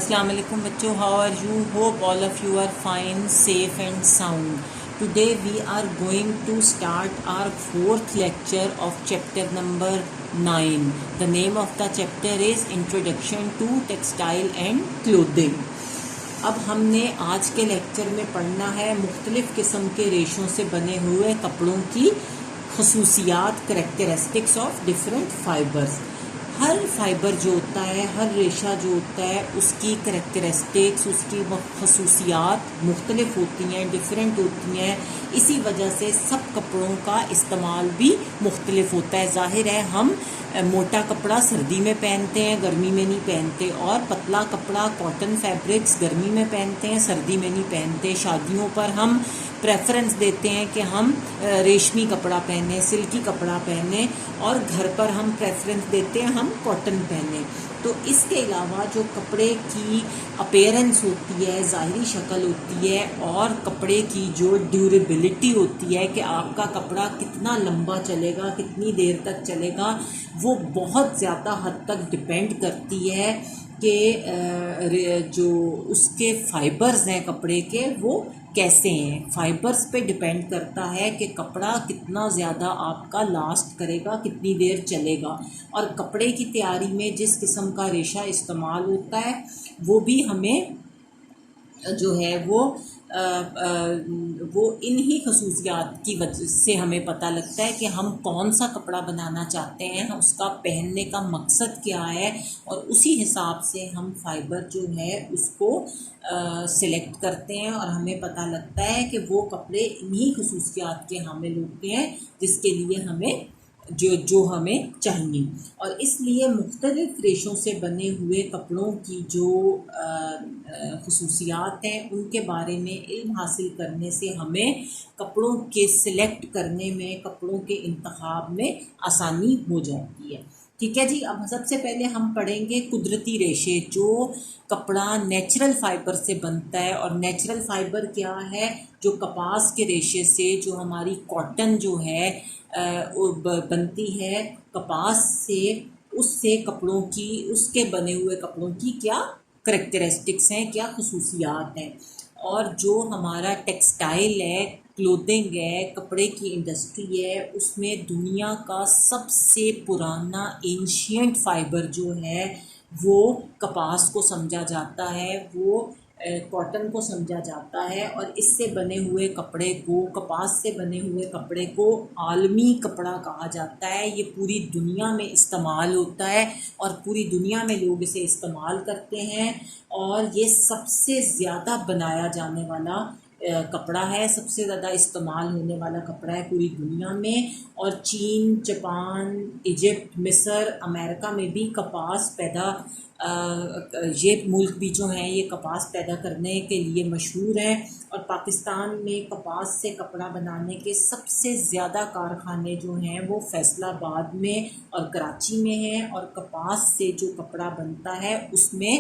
Assalamu alaikum bachcho, how are you? Hope all of you are fine, safe and sound. Today we are going to start our fourth lecture of chapter number 9. The name of the chapter is Introduction to Textile and Clothing. اب ہم نے آج کے lecture میں پڑھنا ہے مختلف قسم کے ریشوں سے بنے ہوئے کپڑوں کی خصوصیات، characteristics of different fibres. Hare fibre جو ہوتا ہے، ہر ریشہ جو ہوتا ہے، اس کی کریکٹرسٹکس، اس کی خصوصیات مختلف ہوتی ہیں، ڈفرینٹ ہوتی ہیں. اسی وجہ سے سب کپڑوں کا استعمال بھی مختلف ہوتا ہے. ظاہر ہے ہم موٹا کپڑا سردی میں پہنتے ہیں، گرمی میں نہیں پہنتے، اور پتلا کپڑا کاٹن فیبرکس گرمی میں پہنتے ہیں، سردی میں نہیں پہنتے. شادیوں پر ہم پریفرنس دیتے ہیں کہ ہم ریشمی کپڑا پہنیں، سلکی کپڑا پہنیں، اور گھر پر ہم پریفرنس دیتے ہیں ہم کاٹن پہنیں. تو اس کے علاوہ جو کپڑے کی اپیرنس ہوتی ہے، ظاہری شکل ہوتی ہے، اور کپڑے کی جو ڈیوریبلٹی ہوتی ہے کہ آپ کا کپڑا کتنا لمبا چلے گا، کتنی دیر تک چلے گا، وہ بہت زیادہ حد تک ڈپینڈ کرتی ہے کہ جو اس کے فائبرز ہیں کپڑے کے وہ کیسے ہیں. فائبرز پہ ڈپینڈ کرتا ہے کہ کپڑا کتنا زیادہ آپ کا لاسٹ کرے گا، کتنی دیر چلے گا. اور کپڑے کی تیاری میں جس قسم کا ریشہ استعمال ہوتا ہے وہ بھی ہمیں جو ہے وہ انہی خصوصیات کی وجہ سے ہمیں پتہ لگتا ہے کہ ہم کون سا کپڑا بنانا چاہتے ہیں، اس کا پہننے کا مقصد کیا ہے، اور اسی حساب سے ہم فائبر جو ہے اس کو سلیکٹ کرتے ہیں، اور ہمیں پتہ لگتا ہے کہ وہ کپڑے انہی خصوصیات کے حامل ہوتے ہیں جس کے لیے ہمیں جو ہمیں چاہیے. اور اس لیے مختلف ریشوں سے بنے ہوئے کپڑوں کی جو خصوصیات ہیں ان کے بارے میں علم حاصل کرنے سے ہمیں کپڑوں کے سلیکٹ کرنے میں، کپڑوں کے انتخاب میں آسانی ہو جاتی ہے. ٹھیک ہے جی. اب سب سے پہلے ہم پڑھیں گے قدرتی ریشے. جو کپڑا نیچرل فائبر سے بنتا ہے، اور نیچرل فائبر کیا ہے؟ جو کپاس کے ریشے سے، جو ہماری کاٹن جو ہے بنتی ہے کپاس سے، اس سے کپڑوں کی، اس کے بنے ہوئے کپڑوں کی کیا کریکٹرسٹکس ہیں، کیا خصوصیات ہیں. اور جو ہمارا ٹیکسٹائل ہے، کلودنگ ہے، کپڑے کی انڈسٹری ہے، اس میں دنیا کا سب سے پرانا اینشینٹ فائبر جو ہے وہ کپاس کو سمجھا جاتا ہے، وہ کاٹن کو سمجھا جاتا ہے. اور اس سے بنے ہوئے کپڑے کو، کپاس سے بنے ہوئے کپڑے کو عالمی کپڑا کہا جاتا ہے. یہ پوری دنیا میں استعمال ہوتا ہے، اور پوری دنیا میں لوگ اسے استعمال کرتے ہیں، اور یہ سب سے زیادہ بنایا جانے والا کپڑا ہے، سب سے زیادہ استعمال ہونے والا کپڑا ہے پوری دنیا میں. اور چین، جاپان، ایجپٹ، مصر، امریکہ میں بھی کپاس پیدا یہ ملک بھی جو ہیں یہ کپاس پیدا کرنے کے لیے مشہور ہیں. اور پاکستان میں کپاس سے کپڑا بنانے کے سب سے زیادہ کارخانے جو ہیں وہ فیصل آباد میں اور کراچی میں ہیں. اور کپاس سے جو کپڑا بنتا ہے اس میں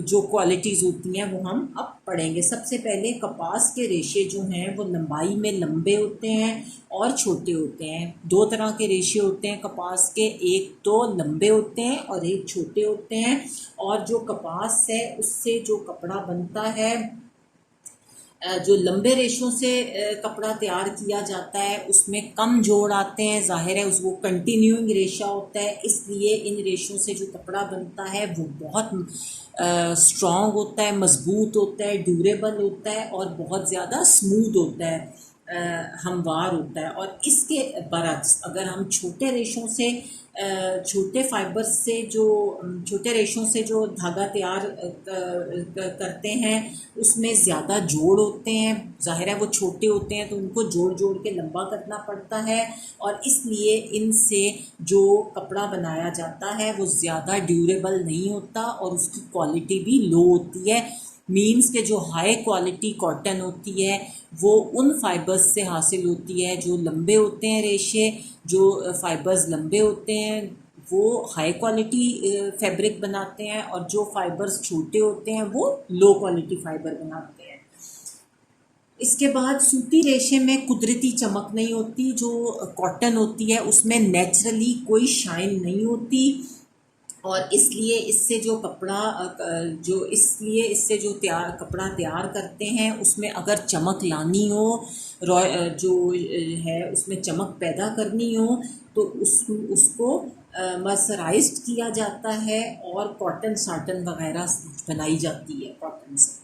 جو کوالٹیز ہوتی ہیں وہ ہم اب پڑھیں گے. سب سے پہلے کپاس کے ریشے جو ہیں وہ لمبائی میں لمبے ہوتے ہیں اور چھوٹے ہوتے ہیں. دو طرح کے ریشے ہوتے ہیں کپاس کے، ایک تو لمبے ہوتے ہیں اور ایک چھوٹے ہوتے ہیں. اور جو کپاس ہے اس سے جو کپڑا بنتا ہے، جو لمبے ریشوں سے کپڑا تیار کیا جاتا ہے اس میں کم جوڑ آتے ہیں. ظاہر ہے وہ کنٹینیوئنگ ریشہ ہوتا ہے، اس لیے ان ریشوں سے جو کپڑا بنتا ہے وہ بہت اسٹرانگ ہوتا ہے، مضبوط ہوتا ہے، ڈیوریبل ہوتا ہے، اور بہت زیادہ اسموتھ ہوتا ہے، ہموار ہوتا ہے. اور اس کے برعکس اگر ہم چھوٹے ریشوں سے، چھوٹے فائبر سے، جو چھوٹے ریشوں سے جو دھاگا تیار کرتے ہیں اس میں زیادہ جوڑ ہوتے ہیں. ظاہر ہے وہ چھوٹے ہوتے ہیں تو ان کو جوڑ جوڑ کے لمبا کرنا پڑتا ہے، اور اس لیے ان سے جو کپڑا بنایا جاتا ہے وہ زیادہ ڈیوریبل نہیں ہوتا، اور اس کی کوالٹی بھی لو ہوتی ہے. مینس کہ جو ہائی کوالٹی کاٹن ہوتی ہے وہ ان فائبرز سے حاصل ہوتی ہے جو لمبے ہوتے ہیں ریشے. جو فائبرز لمبے ہوتے ہیں وہ ہائی کوالٹی فیبرک بناتے ہیں، اور جو فائبرز چھوٹے ہوتے ہیں وہ لو کوالٹی فائبر بناتے ہیں. اس کے بعد سوتی ریشے میں قدرتی چمک نہیں ہوتی. جو کاٹن ہوتی ہے اس میں نیچرلی کوئی شائن نہیں ہوتی، اور اس لیے اس سے جو کپڑا کپڑا تیار کرتے ہیں اس میں اگر چمک لانی ہو، جو ہے اس میں چمک پیدا کرنی ہو تو اس کو مرسرائزڈ کیا جاتا ہے اور کاٹن ساٹن وغیرہ بنائی جاتی ہے کاٹن سے۔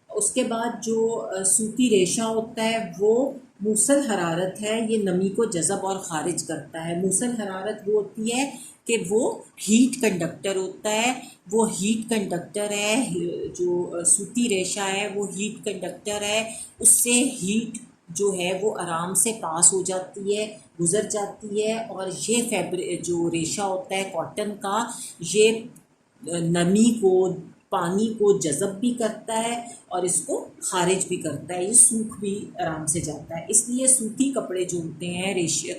اس کے بعد جو سوتی ریشہ ہوتا ہے وہ موصل حرارت ہے، یہ نمی کو جذب اور خارج کرتا ہے۔ موصل حرارت وہ ہوتی ہے کہ وہ ہیٹ کنڈکٹر ہوتا ہے، وہ ہیٹ کنڈکٹر ہے، جو سوتی ریشہ ہے وہ ہیٹ کنڈکٹر ہے، اس سے ہیٹ جو ہے وہ آرام سے پاس ہو جاتی ہے، گزر جاتی ہے، اور یہ جو ریشہ ہوتا ہے کاٹن کا، یہ نمی کو، پانی کو جذب بھی کرتا ہے اور اس کو خارج بھی کرتا ہے، یہ سوکھ بھی آرام سے جاتا ہے۔ اس لیے سوتی کپڑے جو ہوتے ہیں،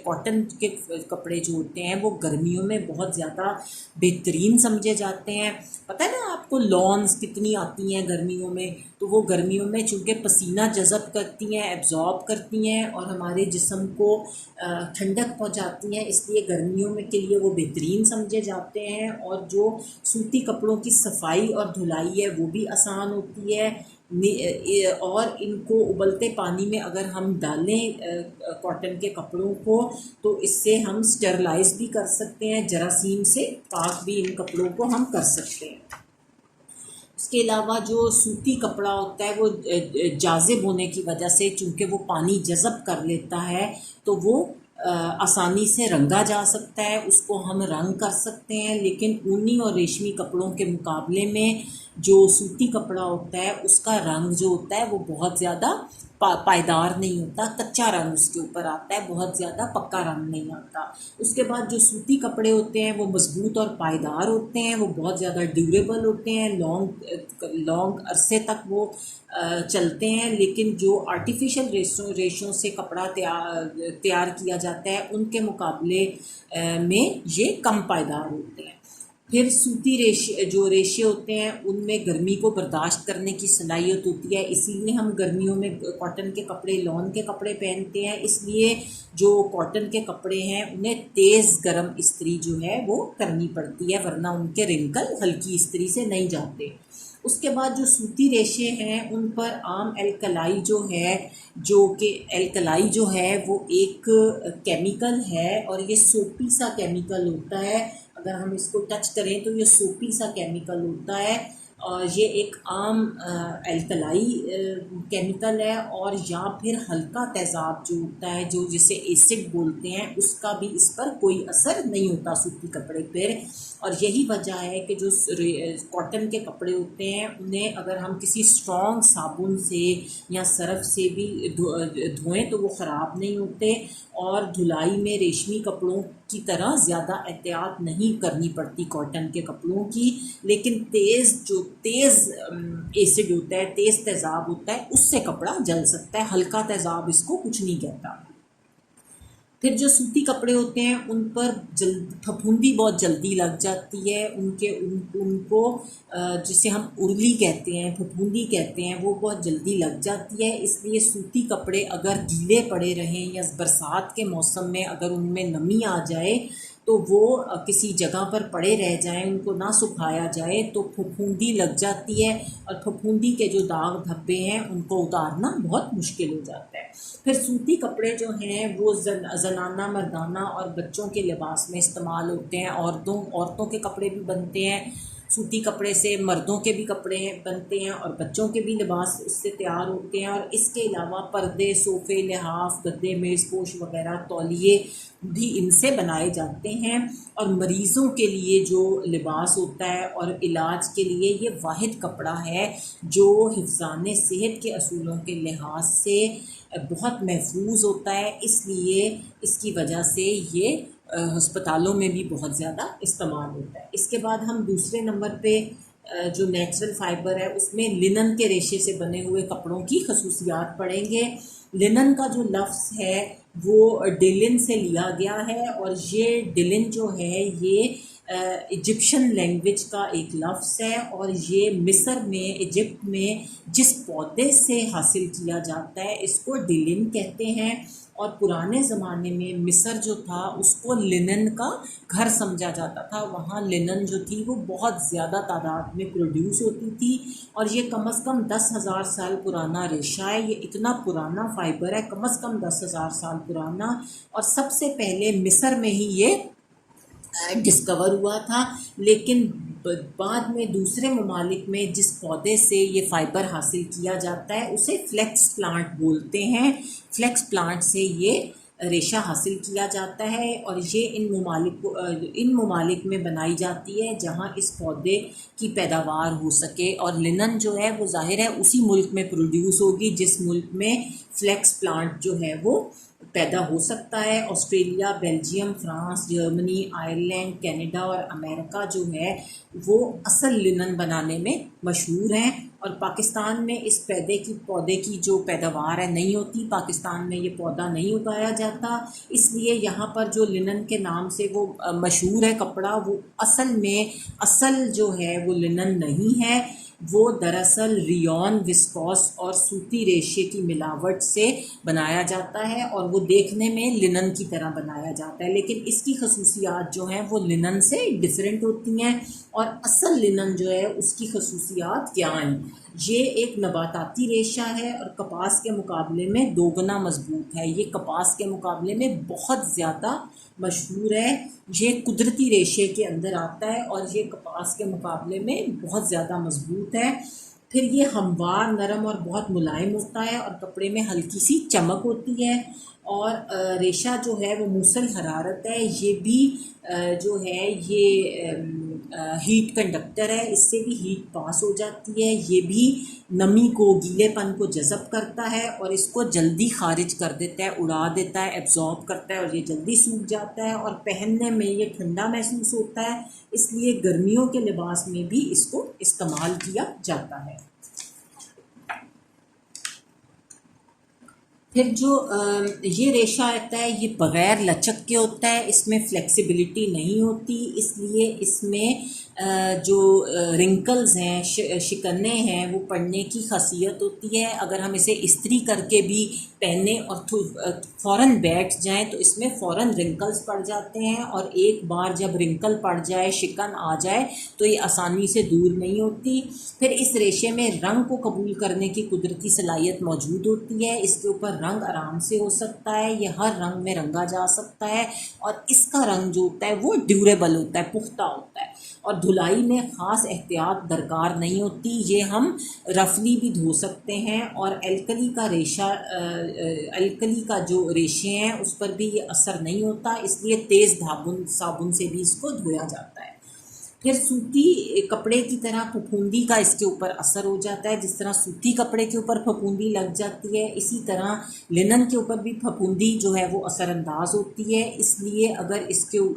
کاٹن کے کپڑے جو ہوتے ہیں وہ گرمیوں میں بہت زیادہ بہترین سمجھے جاتے ہیں۔ پتہ ہے نا آپ کو لانس کتنی آتی ہیں گرمیوں میں، تو وہ گرمیوں میں چونکہ پسینہ جذب کرتی ہیں، ایبزارب کرتی ہیں اور ہمارے جسم کو ٹھنڈک پہنچاتی ہیں، اس لیے گرمیوں میں کے لیے وہ بہترین سمجھے جاتے ہیں۔ اور جو سوتی کپڑوں کی صفائی اور دھلائی ہے وہ بھی آسان ہوتی ہے، اور ان کو ابلتے پانی میں اگر ہم ڈالیں کاٹن کے کپڑوں کو تو اس سے ہم سٹرلائز بھی کر سکتے ہیں، جراثیم سے پاک بھی ان کپڑوں کو ہم کر سکتے ہیں۔ اس کے علاوہ جو سوتی کپڑا ہوتا ہے وہ جاذب ہونے کی وجہ سے، چونکہ وہ پانی جذب کر لیتا ہے تو وہ آسانی سے رنگا جا سکتا ہے، اس کو ہم رنگ کر سکتے ہیں۔ لیکن اونی اور ریشمی کپڑوں کے مقابلے میں جو سوتی کپڑا ہوتا ہے اس کا رنگ جو ہوتا ہے وہ بہت زیادہ پائیدار نہیں ہوتا، کچا رنگ اس کے اوپر آتا ہے، بہت زیادہ پکا رنگ نہیں آتا۔ اس کے بعد جو سوتی کپڑے ہوتے ہیں وہ مضبوط اور پائیدار ہوتے ہیں، وہ بہت زیادہ ڈیوریبل ہوتے ہیں، لانگ عرصے تک وہ چلتے ہیں۔ لیکن جو آرٹیفیشل ریشوں سے کپڑا تیار کیا جاتا ہے ان کے مقابلے میں یہ کم پائیدار ہوتے ہیں۔ پھر سوتی ریشے ہوتے ہیں ان میں گرمی کو برداشت کرنے کی صلاحیت ہوتی ہے، اسی لیے ہم گرمیوں میں کاٹن کے کپڑے، لون کے کپڑے پہنتے ہیں۔ اس لیے جو کاٹن کے کپڑے ہیں انہیں تیز گرم استری جو ہے وہ کرنی پڑتی ہے، ورنہ ان کے رنکل ہلکی استری سے نہیں جاتے۔ اس کے بعد جو سوتی ریشے ہیں ان پر عام الکلائی جو ہے وہ ایک کیمیکل ہے، اور یہ سوپی سا کیمیکل ہوتا ہے، اگر ہم اس کو ٹچ کریں تو یہ سوپی سا کیمیکل ہوتا ہے، اور یہ ایک عام الکلائی کیمیکل ہے، اور یا پھر ہلکا تیزاب جو ہوتا ہے جو جسے ایسڈ بولتے ہیں، اس کا بھی اس پر کوئی اثر نہیں ہوتا سوتی کپڑے پر۔ اور یہی وجہ ہے کہ جو کاٹن کے کپڑے ہوتے ہیں انہیں اگر ہم کسی اسٹرانگ صابن سے یا سرف سے بھی دھوئیں تو وہ خراب نہیں ہوتے، اور دھلائی میں ریشمی کپڑوں کی طرح زیادہ احتیاط نہیں کرنی پڑتی کاٹن کے کپڑوں کی۔ لیکن تیز ایسڈ ہوتا ہے، تیز تیزاب ہوتا ہے، اس سے کپڑا جل سکتا ہے، ہلکا تیزاب اس کو کچھ نہیں کہتا۔ پھر جو سوتی کپڑے ہوتے ہیں ان پر پھپھوندی بہت جلدی لگ جاتی ہے، ان کو جسے ہم ارلی کہتے ہیں، پھپھوندی کہتے ہیں، وہ بہت جلدی لگ جاتی ہے۔ اس لیے سوتی کپڑے اگر گیلے پڑے رہیں یا برسات کے موسم میں اگر ان میں نمی آ جائے تو وہ کسی جگہ پر پڑے رہ جائیں، ان کو نہ سکھایا جائے تو پھپھوندی لگ جاتی ہے، اور پھپھوندی کے جو داغ دھبے ہیں ان کو اتارنا بہت مشکل ہو جاتا ہے۔ پھر سوتی کپڑے جو ہیں وہ زنانہ، مردانہ اور بچوں کے لباس میں استعمال ہوتے ہیں، عورتوں کے کپڑے بھی بنتے ہیں سوتی کپڑے سے، مردوں کے بھی کپڑے بنتے ہیں اور بچوں کے بھی لباس اس سے تیار ہوتے ہیں۔ اور اس کے علاوہ پردے، صوفے، لحاف، گدے، میز پوش وغیرہ، تولیے بھی ان سے بنائے جاتے ہیں۔ اور مریضوں کے لیے جو لباس ہوتا ہے اور علاج کے لیے یہ واحد کپڑا ہے جو حفظان صحت کے اصولوں کے لحاظ سے بہت محفوظ ہوتا ہے، اس لیے اس کی وجہ سے یہ ہسپتالوں میں بھی بہت زیادہ استعمال ہوتا ہے۔ اس کے بعد ہم دوسرے نمبر پہ جو نیچرل فائبر ہے اس میں لنن کے ریشے سے بنے ہوئے کپڑوں کی خصوصیات پڑھیں گے۔ لنن کا جو لفظ ہے وہ ڈلن سے لیا گیا ہے، اور یہ ڈلن جو ہے یہ ایجپشن لینگویج کا ایک لفظ ہے، اور یہ مصر میں ایجپٹ میں جس پودے سے حاصل کیا جاتا ہے اس کو ڈیلن کہتے ہیں، اور پرانے زمانے میں مصر جو تھا اس کو لنن کا گھر سمجھا جاتا تھا، وہاں لنن جو تھی وہ بہت زیادہ تعداد میں پروڈیوس ہوتی تھی، اور یہ کم از کم 10,000 سال پرانا ریشہ ہے، یہ اتنا پرانا فائبر ہے، کم از کم 10,000 سال پرانا، اور سب سے پہلے مصر میں ہی یہ ڈسکور ہوا تھا، لیکن بعد میں دوسرے ممالک میں جس پودے سے یہ فائبر حاصل کیا جاتا ہے اسے فلیکس پلانٹ بولتے ہیں، فلیکس پلانٹ سے یہ ریشہ حاصل کیا جاتا ہے، اور یہ ان ممالک میں بنائی جاتی ہے جہاں اس پودے کی پیداوار ہو سکے، اور لنن جو ہے وہ ظاہر ہے اسی ملک میں پروڈیوس ہوگی جس ملک میں فلیکس پلانٹ جو ہے وہ پیدا ہو سکتا ہے۔ Australia, Belgium, France, Germany, Ireland, Canada اور امریکہ جو ہے وہ اصل لنن بنانے میں مشہور ہیں، اور پاکستان میں اس پودے کی جو پیداوار ہے نہیں ہوتی، پاکستان میں یہ پودا نہیں اگایا جاتا، اس لیے یہاں پر جو لنن کے نام سے وہ مشہور ہے کپڑا، وہ اصل جو ہے وہ لنن نہیں ہے، وہ دراصل ریون، وسکوس اور سوتی ریشے کی ملاوٹ سے بنایا جاتا ہے، اور وہ دیکھنے میں لنن کی طرح بنایا جاتا ہے، لیکن اس کی خصوصیات جو ہیں وہ لنن سے ڈیفرنٹ ہوتی ہیں، اور اصل لنن جو ہے اس کی خصوصیات کیا ہیں؟ یہ ایک نباتاتی ریشہ ہے اور کپاس کے مقابلے میں 2 گنا مضبوط ہے، یہ کپاس کے مقابلے میں بہت زیادہ مشہور ہے، یہ قدرتی ریشے کے اندر آتا ہے اور یہ کپاس کے مقابلے میں بہت زیادہ مضبوط ہے۔ پھر یہ ہموار، نرم اور بہت ملائم ہوتا ہے، اور کپڑے میں ہلکی سی چمک ہوتی ہے، اور ریشہ جو ہے وہ موصل حرارت ہے، یہ بھی جو ہے یہ ہیٹ کنڈکٹر ہے، اس سے بھی ہیٹ پاس ہو جاتی ہے، یہ بھی نمی کو، گیلے پن کو جذب کرتا ہے اور اس کو جلدی خارج کر دیتا ہے، اڑا دیتا ہے، ایبزارب کرتا ہے، اور یہ جلدی سوکھ جاتا ہے، اور پہننے میں یہ ٹھنڈا محسوس ہوتا ہے، اس لیے گرمیوں کے لباس میں بھی اس کو استعمال کیا جاتا ہے۔ پھر جو یہ ریشہ آتا ہے یہ بغیر لچک کے ہوتا ہے، اس میں فلیکسیبلٹی نہیں ہوتی، اس لیے اس میں جو رنکلز ہیں، شکنیں ہیں، وہ پڑنے کی خاصیت ہوتی ہے، اگر ہم اسے استری کر کے بھی پہنیں اور فوراً بیٹھ جائیں تو اس میں فوراً رنکلز پڑ جاتے ہیں، اور ایک بار جب رنکل پڑ جائے، شکن آ جائے تو یہ آسانی سے دور نہیں ہوتی۔ پھر اس ریشے میں رنگ کو قبول کرنے کی قدرتی صلاحیت موجود ہوتی ہے، اس کے اوپر رنگ آرام سے ہو سکتا ہے، یہ ہر رنگ میں رنگا جا سکتا ہے، اور اس کا رنگ جو ہوتا ہے وہ ڈیوریبل ہوتا ہے، پختہ ہوتا ہے، اور دھلائی میں خاص احتیاط درکار نہیں ہوتی، یہ ہم رفلی بھی دھو سکتے ہیں، اور الکلی کا جو ریشے ہیں اس پر بھی یہ اثر نہیں ہوتا، اس لیے تیز صابن سے بھی اس کو دھویا جاتا ہے۔ پھر سوتی کپڑے کی طرح پھپھوندی کا اس کے اوپر اثر ہو جاتا ہے، جس طرح سوتی کپڑے کے اوپر پھپھوندی لگ جاتی ہے، اسی طرح لنن کے اوپر بھی پھپھوندی جو ہے وہ اثر انداز ہوتی ہے، اس لیے اگر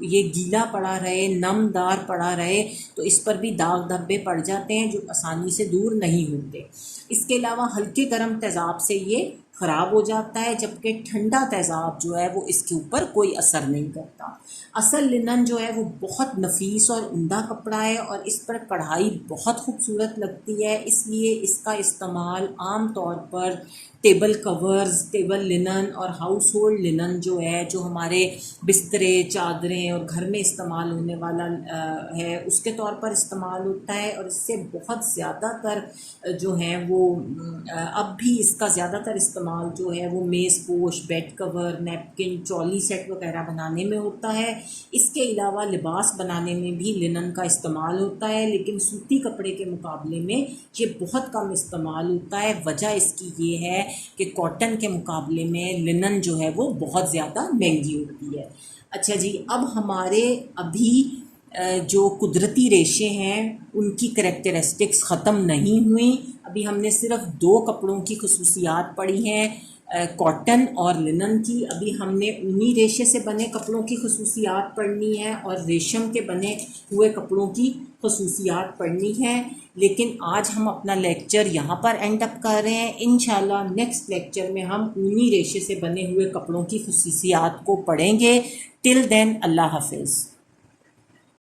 یہ گیلا پڑا رہے، نم دار پڑا رہے تو اس پر بھی داغ دھبے پڑ جاتے ہیں جو آسانی سے دور نہیں ہوتے۔ اس کے علاوہ ہلکے گرم تیزاب سے یہ خراب ہو جاتا ہے، جبکہ ٹھنڈا تیزاب جو ہے وہ اس کے اوپر کوئی اثر نہیں کرتا۔ اصل لنن جو ہے وہ بہت نفیس اور عمدہ کپڑا ہے، اور اس پر کڑھائی بہت خوبصورت لگتی ہے، اس لیے اس کا استعمال عام طور پر ٹیبل کورز، ٹیبل لنن اور ہاؤس ہولڈ لنن جو ہے، جو ہمارے بسترے، چادریں اور گھر میں استعمال ہونے والا ہے، اس کے طور پر استعمال ہوتا ہے، اور اس سے بہت زیادہ تر جو ہیں وہ اب بھی اس کا زیادہ تر استعمال جو ہے وہ میز پوش، بیڈ کور، نیپکن، ٹرالی سیٹ وغیرہ بنانے میں ہوتا ہے۔ اس کے علاوہ لباس بنانے میں بھی لنن کا استعمال ہوتا ہے، لیکن سوتی کپڑے کے مقابلے میں یہ بہت کم استعمال ہوتا ہے، وجہ اس کی یہ ہے کہ کاٹن کے مقابلے میں لنن جو ہے وہ بہت زیادہ مہنگی ہوتی ہے۔ اچھا جی، اب ہمارے ابھی جو قدرتی ریشے ہیں ان کی کریکٹرسٹکس ختم نہیں ہوئیں، ابھی ہم نے صرف 2 کپڑوں کی خصوصیات پڑھی ہیں، کاٹن اور لنن کی، ابھی ہم نے اونی ریشے سے بنے کپڑوں کی خصوصیات پڑھنی ہے اور ریشم کے بنے ہوئے کپڑوں کی خصوصیات پڑھنی ہے، لیکن آج ہم اپنا لیکچر یہاں پر اینڈ اپ کر رہے ہیں۔ انشاءاللہ نیکسٹ لیکچر میں ہم اونی ریشے سے بنے ہوئے کپڑوں کی خصوصیات کو پڑھیں گے۔ ٹل دین اللہ حافظ۔